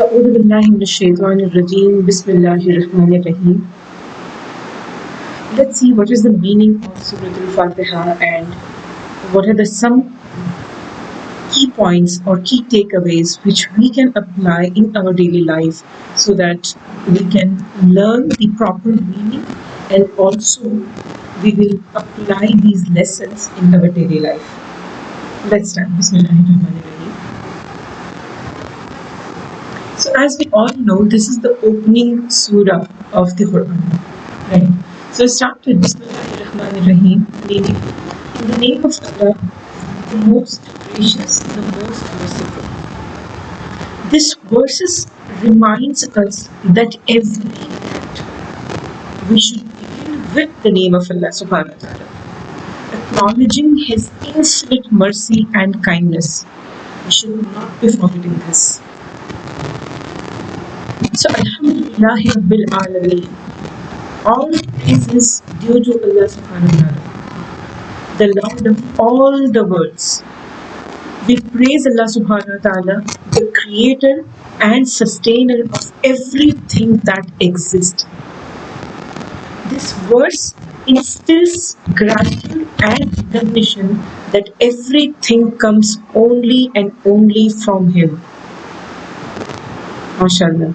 أعوذ بالله من الشيطان الرجيم. بسم الله الرحمن الرحيم. Let's see what is the meaning of Surah Al-Fatiha and what are the some key points or key takeaways which we can apply in our daily life so that we can learn the proper meaning and also we will apply these lessons in our daily life. Let's start. Bismillahirrahmanirrahim. So as we all know, this is the opening surah of the Quran, right? So start with Bismillahirrahmanirrahim, meaning in the name of Allah, the most gracious, the most merciful. This verses reminds us that every act we should begin with the name of Allah subhanahu wa ta'ala, acknowledging His infinite mercy and kindness. We should not be forgetting this. So Alhamdulillahi Rabbil Alameen. All praise is due to Allah subhanahu wa ta'ala, the Lord of all the worlds. We praise Allah subhanahu wa ta'ala, the creator and sustainer of everything that exists. This verse instills gratitude and recognition that everything comes only and only from Him. MashaAllah.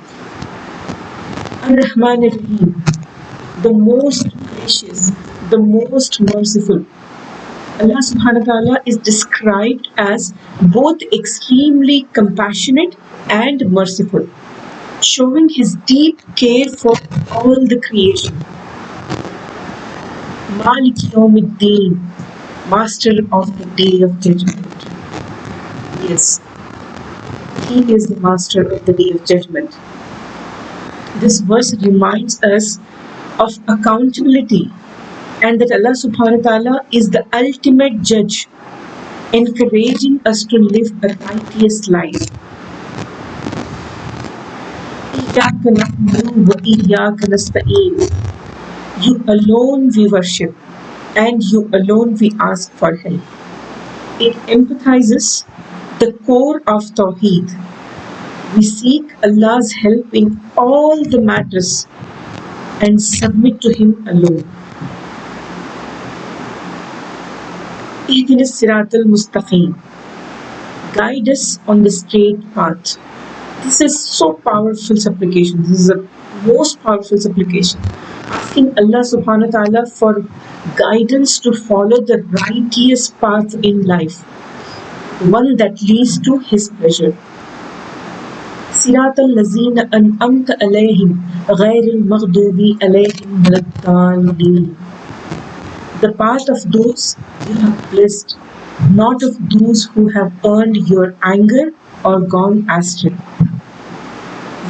Ar-Rahman Ar-Rahim, the most gracious, the most merciful. Allah subhanahu wa ta'ala is described as both extremely compassionate and merciful, showing His deep care for all the creation. Malik Yawmiddin, master of the day of judgment. Yes, He is the master of the day of judgment. This verse reminds us of accountability and that Allah subhanahu wa ta'ala is the ultimate judge, encouraging us to live a righteous life. Iyyaka na'budu wa iyyaka nasta'een. You alone we worship and you alone we ask for help. It empathizes the core of Tawheed. We seek Allah's help in all the matters and submit to Him alone. Ihdinas Siratal Mustaqim. Guide us on the straight path. This is so powerful supplication. This is the most powerful supplication. Asking Allah subhanahu wa ta'ala for guidance to follow the righteous path in life, one that leads to His pleasure. Siratal lazina an'amta alayhim ghayril maghdubi alayhim waladdallin. The path of those you have blessed, not of those who have earned your anger or gone astray.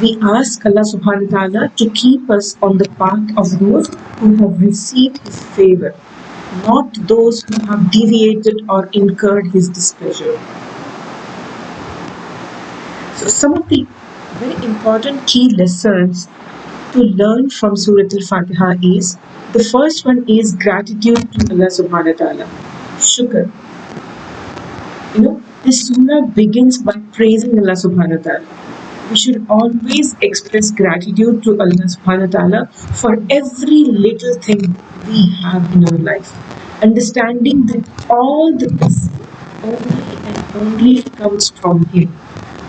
We ask Allah subhanahu wa ta'ala to keep us on the path of those who have received His favor, not those who have deviated or incurred His displeasure. So some of the very important key lessons to learn from Surah Al-Fatiha is, the first one is gratitude to Allah subhanahu wa ta'ala. Shukr. This surah begins by praising Allah subhanahu wa ta'ala. We should always express gratitude to Allah subhanahu wa ta'ala for every little thing we have in our life, understanding that all the best only and only comes from Him.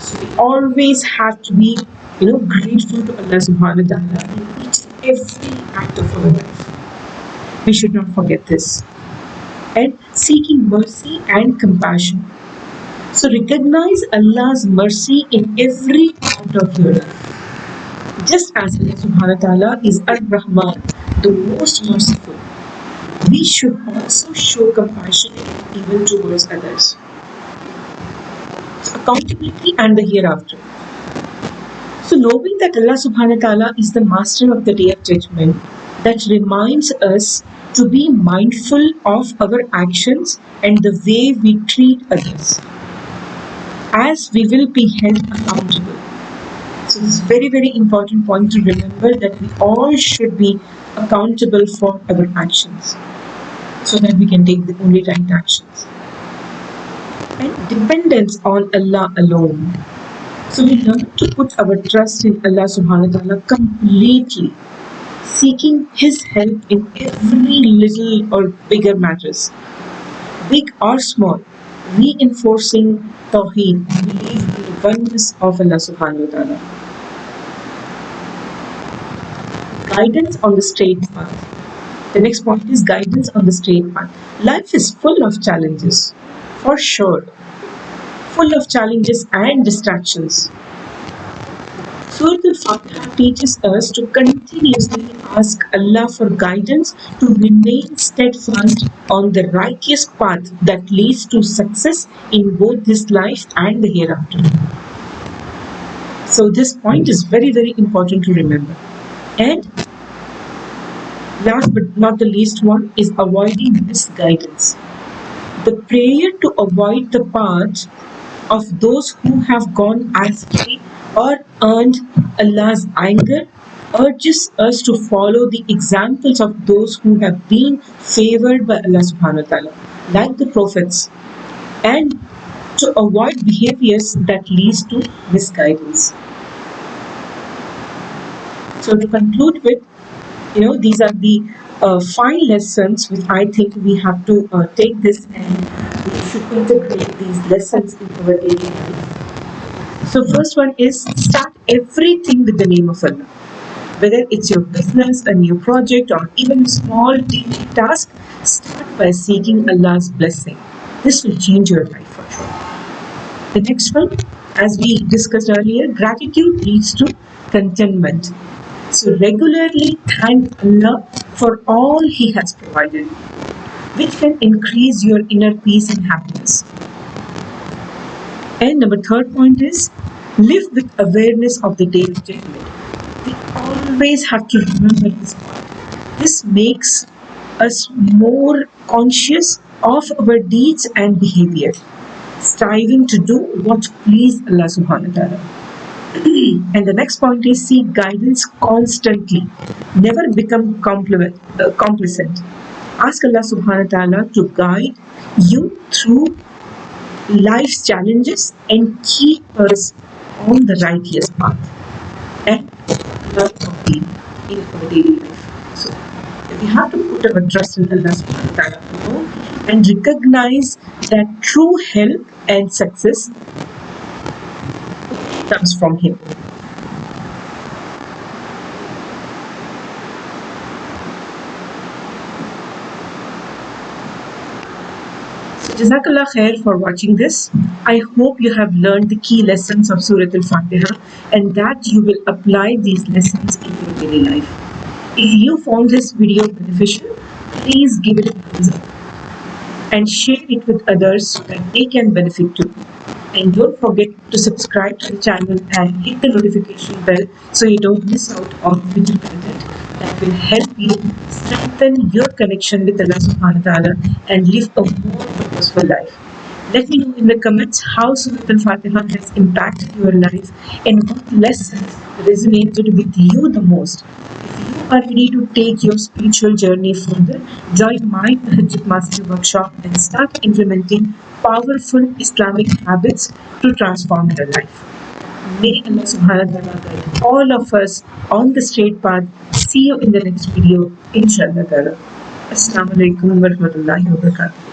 So we always have to be, grateful to Allah subhanahu wa ta'ala in each and every act of our life. We should not forget this. And seeking mercy and compassion. So recognize Allah's mercy in every part of your life. Just as Allah subhanahu wa ta'ala is Ar-Rahman, the most merciful, we should also show compassion even towards others. So accountability and the hereafter. So knowing that Allah subhanahu wa ta'ala is the master of the day of judgment, that reminds us to be mindful of our actions and the way we treat others, as we will be held accountable. So this is a very, very important point to remember, that we all should be accountable for our actions so that we can take the only right actions. And dependence on Allah alone. So we learn to put our trust in Allah subhanahu wa ta'ala completely, seeking His help in every little or bigger matters, big or small, reinforcing Tawheed, belief in the oneness of Allah subhanahu wa ta'ala. Guidance on the straight path. The next point is guidance on the straight path. Life is full of challenges, for sure, full of challenges and distractions. Surah Al-Fatiha teaches us to continuously ask Allah for guidance to remain steadfast on the righteous path that leads to success in both this life and the hereafter. So this point is very, very important to remember. And last but not the least one is avoiding misguidance. The prayer to avoid the path of those who have gone astray or earned Allah's anger urges us to follow the examples of those who have been favored by Allah subhanahu wa ta'ala, like the prophets, and to avoid behaviors that leads to misguidance. So to conclude with, these are the 5 lessons which I think we have to take this and we should integrate these lessons into our daily life. So first one is start everything with the name of Allah. Whether it's your business, a new project, or even a small daily task, start by seeking Allah's blessing. This will change your life for sure. The next one, as we discussed earlier, gratitude leads to contentment. So regularly thank Allah for all He has provided, which can increase your inner peace and happiness. And number 3rd point is live with awareness of the day of judgment. We always have to remember this point. This makes us more conscious of our deeds and behavior, striving to do what pleases Allah subhanahu wa ta'ala. And the next point is seek guidance constantly. Never become complacent. Ask Allah subhanahu wa ta'ala to guide you through life's challenges and keep us on the righteous path and learn Tawheed in our daily life. So we have to put our trust in Allah subhanahu wa ta'ala and recognize that true help and success comes from Him. Jazakallah khair for watching this. I hope you have learned the key lessons of Surah Al-Fatiha and that you will apply these lessons in your daily life. If you found this video beneficial, please give it a thumbs up and share it with others so that they can benefit too. And don't forget to subscribe to the channel and hit the notification bell so you don't miss out on future content that will help you strengthen your connection with Allah subhanahu wa ta'ala and live a more purposeful life. Let me know in the comments how Surah Al-Fatiha has impacted your life and what lessons resonated with you the most. If you are ready to take your spiritual journey further, join my Tahajjud Mastery Workshop and start implementing powerful Islamic habits to transform your life. May Allah subhanahu wa ta'ala guide all of us on the straight path. See you in the next video, inshallah ta'ala. Assalamu alaikum wa rahmatullahi wa barakatuh.